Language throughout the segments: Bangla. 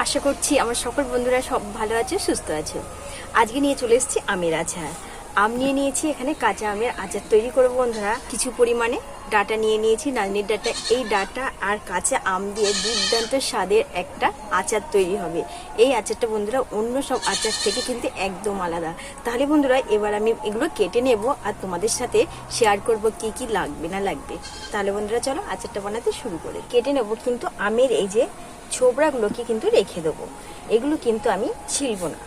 আশা করছি আমার সকল বন্ধুরা সব ভালো আছে, সুস্থ আছে। আজকে নিয়ে চলে এসেছি আমের আচার। আম নিয়ে নিয়েছি, এখানে কাঁচা আমের আচার তৈরি করবো বন্ধুরা। কিছু পরিমাণে ডাটা নিয়ে নিয়েছি, নারকেলের ডাটা। এই ডাটা আর কাঁচা আম দিয়ে দুর্দান্ত স্বাদের একটা আচার তৈরি হবে। এই আচারটা বন্ধুরা অন্য সব আচার থেকে কিন্তু একদম আলাদা। তাহলে বন্ধুরা এবার আমি এগুলো কেটে নেব আর তোমাদের সাথে শেয়ার করব কি কি লাগবে না লাগবে। তাহলে বন্ধুরা চলো আচারটা বানাতে শুরু করে কেটে নেব। কিন্তু আমের এই যে ছোবড়াগুলোকে কিন্তু রেখে দেবো, এগুলো কিন্তু আমি ছিলবো না।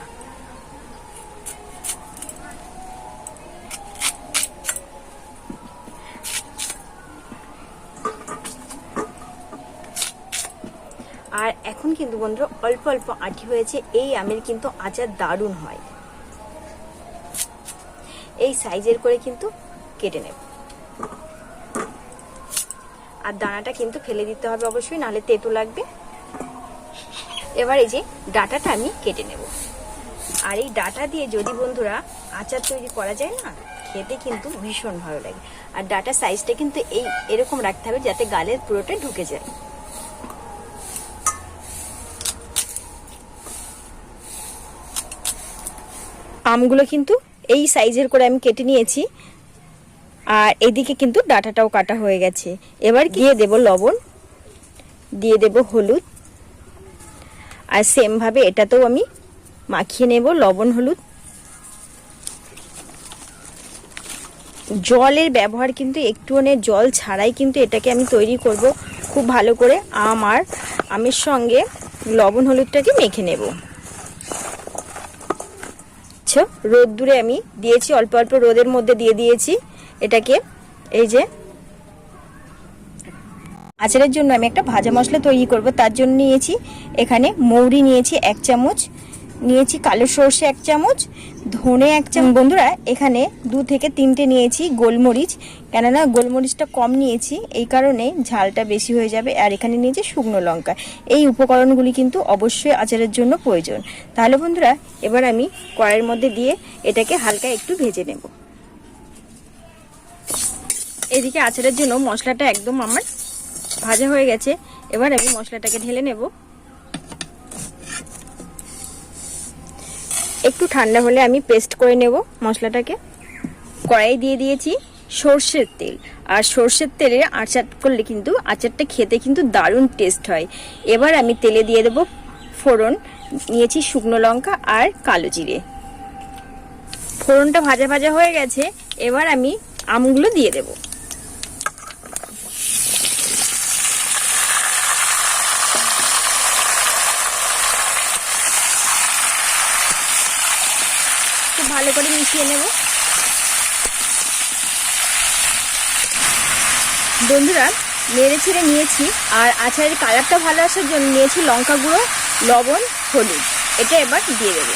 আর এখন কিন্তু বন্ধুরা অল্প অল্প আঁটি হয়েছে। এই আমের কিন্তু আচার দারুণ হয়। এই সাইজের করে কিন্তু কেটে নেব। আর দানাটা কিন্তু ফেলে দিতে হবে অবশ্যই, নাহলে তেতো লাগবে। এবার এই যে ডাটাটা আমি কেটে নেব। আর এই ডাটা দিয়ে যদি বন্ধুরা আচার তৈরি করা যায় না, খেতে কিন্তু ভীষণ ভালো লাগে। আর ডাটা সাইজটা কিন্তু এরকম রাখতে হবে যাতে গালের পুরোটা ঢুকে যায়। আমগুলো কিন্তু এই সাইজের করে আমি কেটে নিয়েছি। আর এদিকে কিন্তু ডাটাটাও কাটা হয়ে গেছে। এবার দিয়ে দেব লবণ, দিয়ে দেব হলুদ। আর সেম ভাবে এটাতেও আমি মাখিয়ে নেব লবণ হলুদ। জলের ব্যবহার কিন্তু একটুখানি জল ছাড়াই কিন্তু এটাকে আমি তৈরি করব। খুব ভালো করে আমের সঙ্গে লবণ হলুদটাকে মেখে নেব। রোদ্দুরে আমি দিয়েছি, অল্প অল্প রোদের মধ্যে দিয়ে দিয়েছি এটাকে। এই যে আচারের জন্য আমি একটা ভাজা মশলা তৈরি করব, তার জন্য নিয়েছি এখানে মৌরি নিয়েছি 1 চামচ, নিয়েছি কালো সর্ষে 1 চামচ, ধনে 1 চামচ। বন্ধুরা এখানে 2 থেকে 3টে নিয়েছি গোলমরিচ, কেননা গোলমরিচটা কম নিয়েছি, এই কারণে ঝালটা বেশি হয়ে যাবে। আর এখানে নিয়েছি শুকনো লঙ্কা। এই উপকরণগুলি কিন্তু অবশ্যই আচারের জন্য প্রয়োজন। তাহলে বন্ধুরা এবার আমি কড়াইয়ের মধ্যে দিয়ে এটাকে হালকা একটু ভেজে নেব। এদিকে আচারের জন্য মশলাটা একদম আমার ভাজা হয়ে গেছে। এবার আমি মশলাটাকে ঢেলে নেব। একটু ঠান্ডা হলে আমি পেস্ট করে নেব মশলাটাকে। কড়াই দিয়ে দিয়েছি সর্ষের তেল। আর সর্ষের তেলে আচার করলে কিন্তু আচারটা খেতে কিন্তু দারুণ টেস্ট হয়। এবার আমি তেলে দিয়ে দেব ফোড়ন, নিয়েছি শুকনো লঙ্কা আর কালো জিরে। ফোড়নটা ভাজা ভাজা হয়ে গেছে। এবার আমি আমগুলো দিয়ে দেব। খুব ভালো করে মিশিয়ে নেব। বন্ধুরা নেড়ে ছেড়ে নিয়েছি। আর আচারের কালারটা ভালো আসার জন্য নিয়েছি লঙ্কা গুঁড়ো, লবণ, হলুদ। এটা এবার দিয়ে দেবো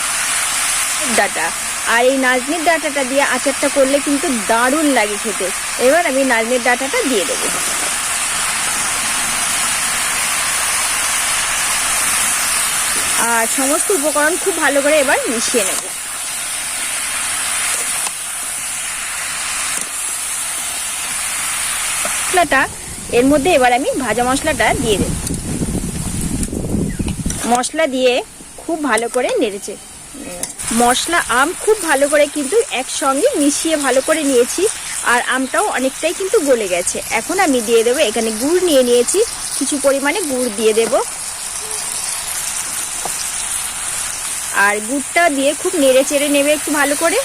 ডাটা। আর এই নারকেলের ডাটাটা দিয়ে আচারটা করলে কিন্তু দারুণ লাগে খেতে। এবার আমি নারকেলের ডাটাটা দিয়ে দেবো। আর সমস্ত উপকরণ খুব ভালো করে এবার মিশিয়ে নেব। মশলাটা এর মধ্যে এবার আমি ভাজা মশলাটা দিয়ে দেব। মশলা দিয়ে খুব ভালো করে নেড়েছে। মশলা আম খুব ভালো করে কিন্তু একসঙ্গে মিশিয়ে ভালো করে নিয়েছি। আর আমটাও অনেকটাই কিন্তু গলে গেছে। এখন আমি দিয়ে দেবো, এখানে গুড় নিয়ে নিয়েছি, কিছু পরিমাণে গুড় দিয়ে দেব। আর গুড়টা দিয়ে খুব নেড়ে চেড়ে নেবে একটু ভালো করে।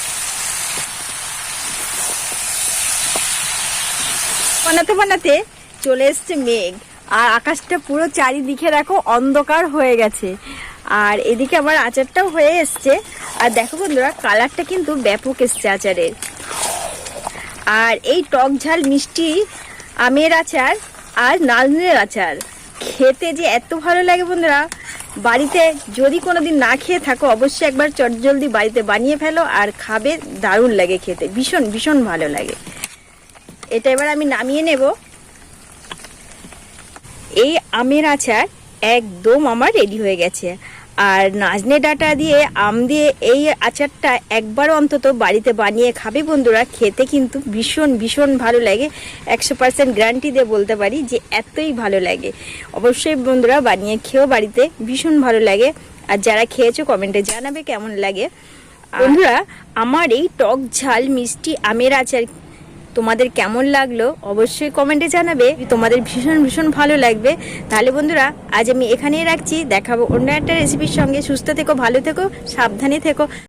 বানাতে বানাতে চলে এসছে মেঘ। আর আকাশটা পুরো চারিদিকে দেখো অন্ধকার হয়ে গেছে। আর এদিকে আমার আচারটাও হয়ে এসছে। আর দেখো বন্ধুরা কালারটা কিন্তু ব্যাপক এসছে আচারের। আর এই টক ঝাল মিষ্টি আমের আচার আর নারকেলের আচার খেতে যে এত ভালো লাগে বন্ধুরা, বাড়িতে যদি কোনোদিন না খেয়ে থাকো অবশ্যই একবার চটজলদি বাড়িতে বানিয়ে ফেলো আর খাবে। দারুণ লাগে খেতে, ভীষণ ভীষণ ভালো লাগে। এটা এবার আমি নামিয়ে নেব। এই আমের আচার একদম আমার রেডি হয়ে গেছে। আর নাজনে ডাঁটা দিয়ে আম দিয়ে এই আচারটা একবার অন্তত বাড়িতে বানিয়ে খাবে বন্ধুরা, খেতে কিন্তু ভীষণ ভীষণ ভালো লাগে। 100% গ্যারান্টি দিয়ে বলতে পারি যে এতই ভালো লাগে। অবশ্যই বন্ধুরা বানিয়ে খেয়েও বাড়িতে, ভীষণ ভালো লাগে। আর যারা খেয়েছো কমেন্টে জানাবে কেমন লাগে। বন্ধুরা আমার এই টক ঝাল মিষ্টি আমের আচার তোমাদের কেমন লাগলো অবশ্যই কমেন্টে জানাবে, তোমাদের ভীষণ ভীষণ ভালো লাগবে। তাহলে বন্ধুরা আজ আমি এখানেই রাখছি, দেখাবো অন্য একটা রেসিপির সঙ্গে। সুস্থ থেকো, ভালো থেকো, সাবধানে থেকো।